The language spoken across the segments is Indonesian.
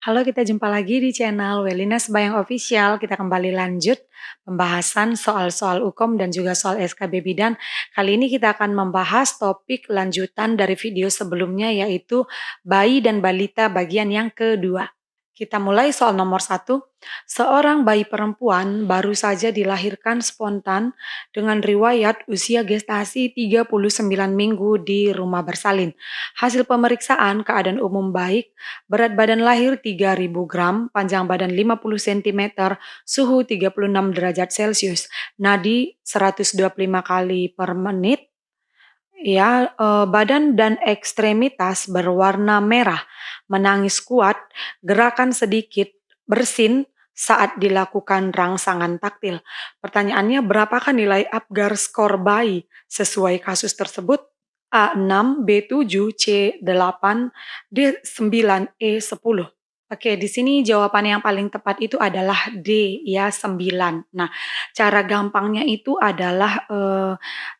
Halo, kita jumpa lagi di channel Welina Sembayang Official. Kita kembali lanjut pembahasan soal-soal UKOM dan juga soal SKB Bidan. Kali ini kita akan membahas topik lanjutan dari video sebelumnya, yaitu bayi dan balita bagian yang kedua. Kita mulai soal nomor 1. Seorang bayi perempuan baru saja dilahirkan spontan dengan riwayat usia gestasi 39 minggu di rumah bersalin. Hasil pemeriksaan keadaan umum baik, berat badan lahir 3.000 gram, panjang badan 50 cm, suhu 36 derajat Celcius, nadi 125 kali per menit, ya, badan dan ekstremitas berwarna merah, menangis kuat, gerakan sedikit, bersin saat dilakukan rangsangan taktil. Pertanyaannya, berapakah nilai Apgar skor bayi sesuai kasus tersebut? A6, B7, C8, D9, E10. Oke, di sini jawaban yang paling tepat itu adalah D, ya, 9. Nah, cara gampangnya itu adalah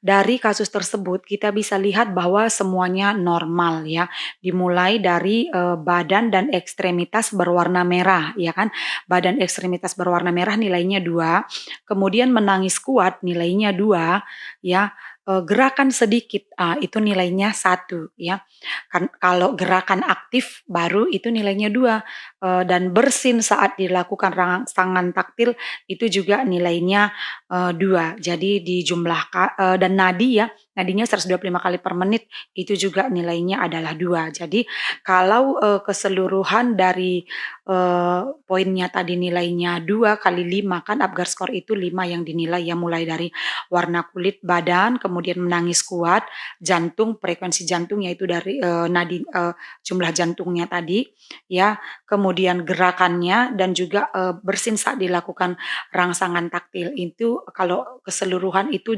dari kasus tersebut kita bisa lihat bahwa semuanya normal, ya. Dimulai dari badan dan ekstremitas berwarna merah, ya kan? Badan ekstremitas berwarna merah nilainya 2, kemudian menangis kuat nilainya 2, ya. Gerakan sedikit, itu nilainya 1, ya. Kan kalau gerakan aktif baru itu nilainya 2, dan bersin saat dilakukan rangsangan taktil itu juga nilainya 2. Jadi dan nadi, ya, nadinya 125 kali per menit itu juga nilainya adalah 2. Jadi kalau keseluruhan dari poinnya tadi nilainya 2 kali 5, kan Apgar skor itu 5 yang dinilai, ya, mulai dari warna kulit badan, kemudian menangis kuat, jantung, frekuensi jantung yaitu dari jumlah jantungnya tadi, ya, kemudian gerakannya dan juga bersin saat dilakukan rangsangan taktil. Itu kalau keseluruhan itu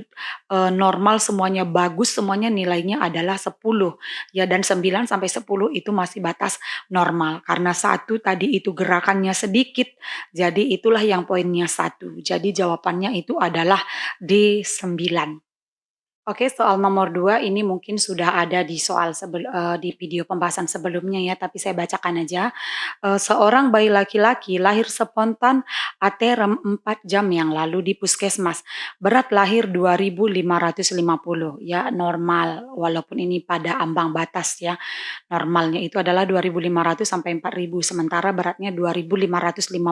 normal, semuanya bagus, semuanya nilainya adalah 10, ya, dan 9 sampai 10 itu masih batas normal. Karena 1 tadi itu gerakannya sedikit, jadi itulah yang poinnya 1. Jadi jawabannya itu adalah D9. Oke, soal nomor 2 ini mungkin sudah ada di di video pembahasan sebelumnya, ya, tapi saya bacakan aja. Seorang bayi laki-laki lahir spontan aterem 4 jam yang lalu di puskesmas. Berat lahir 2.550, ya, normal, walaupun ini pada ambang batas, ya. Normalnya itu adalah 2.500 sampai 4.000, sementara beratnya 2.550.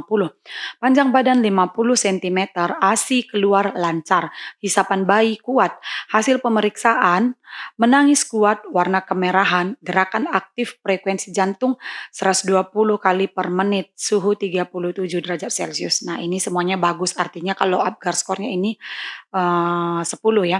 Panjang badan 50 cm, ASI keluar lancar, hisapan bayi kuat. Hasil pemeriksaan, menangis kuat, warna kemerahan, gerakan aktif, frekuensi jantung 120 kali per menit, suhu 37 derajat Celcius. Nah, ini semuanya bagus, artinya kalau Apgar skornya ini 10, ya.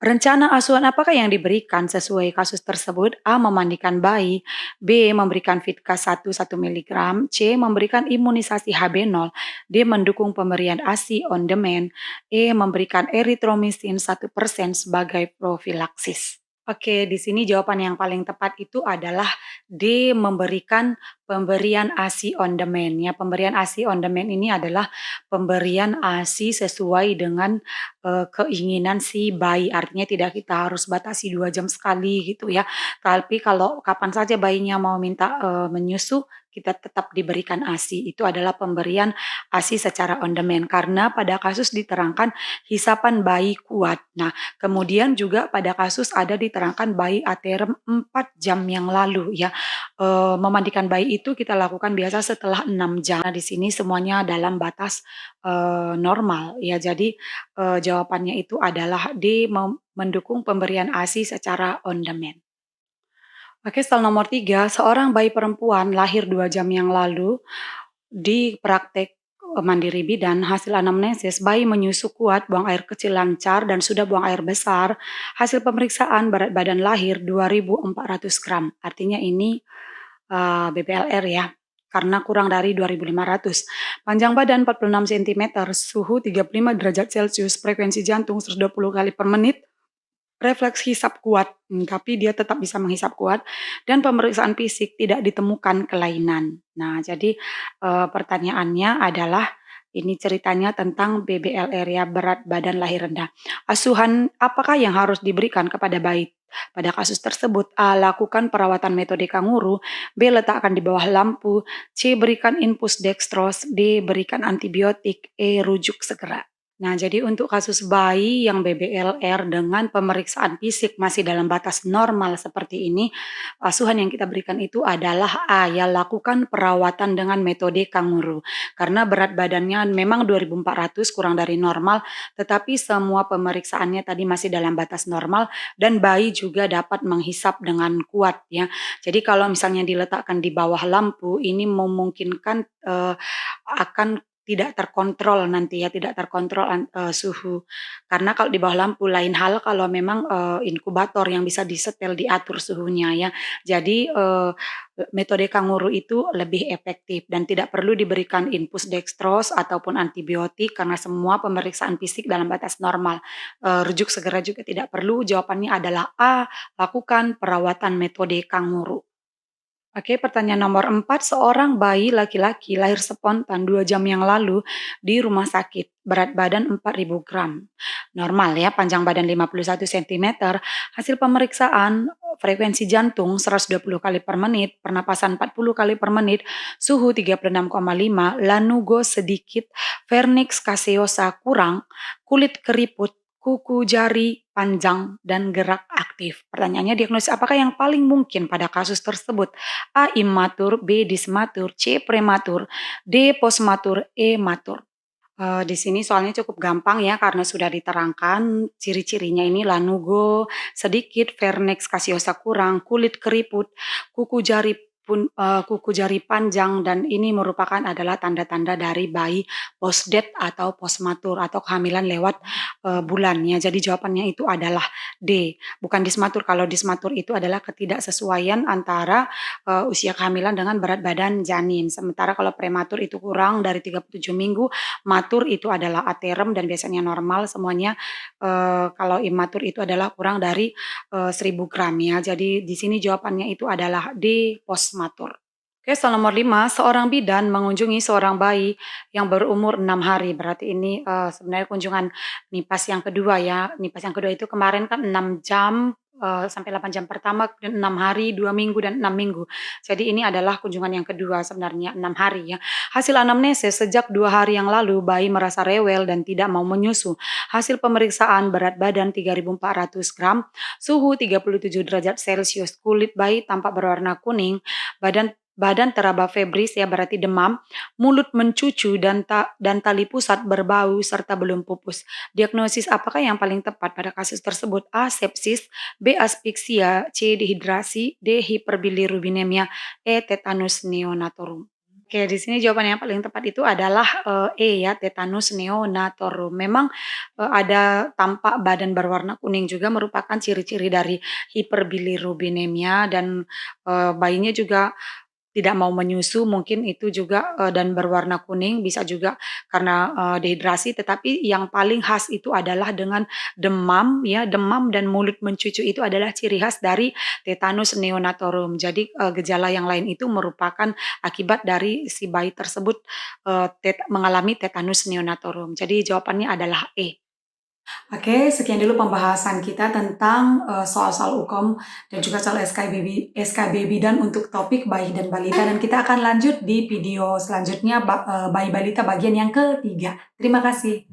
Rencana asuhan apakah yang diberikan sesuai kasus tersebut? A. Memandikan bayi, B. Memberikan Fitka 1 mg, C. Memberikan imunisasi HB0, D. Mendukung pemberian ASI on demand, E. Memberikan eritromisin 1% sebagai profilaksis. Oke, di sini jawaban yang paling tepat itu adalah D. Memberikan pemberian ASI on demand, ya. Pemberian ASI on demand ini adalah pemberian ASI sesuai dengan keinginan si bayi, artinya tidak kita harus batasi 2 jam sekali gitu, ya. Tapi kalau kapan saja bayinya mau minta menyusu, kita tetap diberikan ASI. Itu adalah pemberian ASI secara on demand karena pada kasus diterangkan hisapan bayi kuat. Nah, kemudian juga pada kasus ada diterangkan bayi aterem 4 jam yang lalu, ya. Memandikan bayi itu kita lakukan biasa setelah 6 jam. Nah, di sini semuanya dalam batas normal, ya. Jadi jawabannya itu adalah D. Mendukung pemberian ASI secara on demand. Oke, soal nomor 3, seorang bayi perempuan lahir 2 jam yang lalu di praktek mandiri bidan. Hasil anamnesis, bayi menyusu kuat, buang air kecil lancar, dan sudah buang air besar. Hasil pemeriksaan berat badan lahir 2.400 gram. Artinya ini BPLR, ya, karena kurang dari 2.500. Panjang badan 46 cm, suhu 35 derajat Celcius, frekuensi jantung 120 kali per menit, refleks hisap kuat, tapi dia tetap bisa menghisap kuat, dan pemeriksaan fisik tidak ditemukan kelainan. Nah, jadi pertanyaannya adalah Ini ceritanya tentang BBLR ya, berat badan lahir rendah. Asuhan apakah yang harus diberikan kepada bayi? Pada kasus tersebut, A. Lakukan perawatan metode kanguru, B. Letakkan di bawah lampu, C. Berikan infus dextrose, D. Berikan antibiotik, E. Rujuk segera. Nah, jadi untuk kasus bayi yang BBLR dengan pemeriksaan fisik masih dalam batas normal seperti ini, asuhan yang kita berikan itu adalah A, ya lakukan perawatan dengan metode kanguru. Karena berat badannya memang 2.400 kurang dari normal, tetapi semua pemeriksaannya tadi masih dalam batas normal dan bayi juga dapat menghisap dengan kuat ya. Jadi kalau misalnya diletakkan di bawah lampu ini memungkinkan akan tidak terkontrol nanti ya, tidak terkontrol suhu. Karena kalau di bawah lampu lain hal kalau memang, inkubator yang bisa disetel, diatur suhunya ya. Jadi, metode kanguru itu lebih efektif dan tidak perlu diberikan infus dextrose ataupun antibiotik karena semua pemeriksaan fisik dalam batas normal. Rujuk segera juga tidak perlu, jawabannya adalah A, lakukan perawatan metode kanguru. Oke, pertanyaan nomor 4, seorang bayi laki-laki lahir spontan 2 jam yang lalu di rumah sakit, berat badan 4.000 gram. Normal ya, panjang badan 51 sentimeter. Hasil pemeriksaan frekuensi jantung 120 kali per menit, pernapasan 40 kali per menit, suhu 36,5, lanugo sedikit, vernix caseosa kurang, kulit keriput, kuku jari panjang dan gerak aktif. Pertanyaannya, diagnosis apakah yang paling mungkin pada kasus tersebut? A. Immatur, B. Dismatur, C. Prematur, D. Postmatur, E. Matur. Di sini soalnya cukup gampang ya karena sudah diterangkan ciri-cirinya ini lanugo sedikit, vernix caseosa kurang, kulit keriput, kuku jari kuku jari panjang dan ini merupakan adalah tanda-tanda dari bayi postdet atau postmatur atau kehamilan lewat, bulan ya. Jadi jawabannya itu adalah D, bukan dismatur. Kalau dismatur itu adalah ketidaksesuaian antara, usia kehamilan dengan berat badan janin. Sementara kalau prematur itu kurang dari 37 minggu, matur itu adalah aterem dan biasanya normal semuanya, kalau imatur itu adalah kurang dari, 1.000 gram ya. Jadi di sini jawabannya itu adalah D, postmatur. Oke, soal nomor 5, seorang bidan mengunjungi seorang bayi yang berumur 6 hari. Berarti ini, sebenarnya kunjungan NIPAS yang kedua ya. NIPAS yang kedua itu kemarin kan 6 jam, sampai 8 jam pertama, kemudian 6 hari, 2 minggu, dan 6 minggu. Jadi ini adalah kunjungan yang kedua sebenarnya 6 hari ya. Hasil anamnesis sejak 2 hari yang lalu bayi merasa rewel dan tidak mau menyusu. Hasil pemeriksaan berat badan 3.400 gram, suhu 37 derajat Celcius, kulit bayi tampak berwarna kuning, badan badan teraba febris ya berarti demam, mulut mencucu dan tali pusat berbau serta belum pupus. Diagnosis apakah yang paling tepat pada kasus tersebut? A. Sepsis, B. Aspeksia, C. Dehidrasi, D. Hiperbilirubinemia, E. Tetanus neonatorum. Oke, di sini jawaban yang paling tepat itu adalah, E ya, tetanus neonatorum. Memang, ada tampak badan berwarna kuning juga merupakan ciri-ciri dari hiperbilirubinemia dan, bayinya juga tidak mau menyusu mungkin itu juga, dan berwarna kuning bisa juga karena, dehidrasi, tetapi yang paling khas itu adalah dengan demam ya, demam dan mulut mencucu itu adalah ciri khas dari tetanus neonatorum. Jadi, gejala yang lain itu merupakan akibat dari si bayi tersebut, mengalami tetanus neonatorum. Jadi jawabannya adalah E. Oke, sekian dulu pembahasan kita tentang, soal-soal hukum dan juga soal SKB Bidan untuk topik bayi dan balita dan kita akan lanjut di video selanjutnya bayi balita bagian yang ketiga. Terima kasih.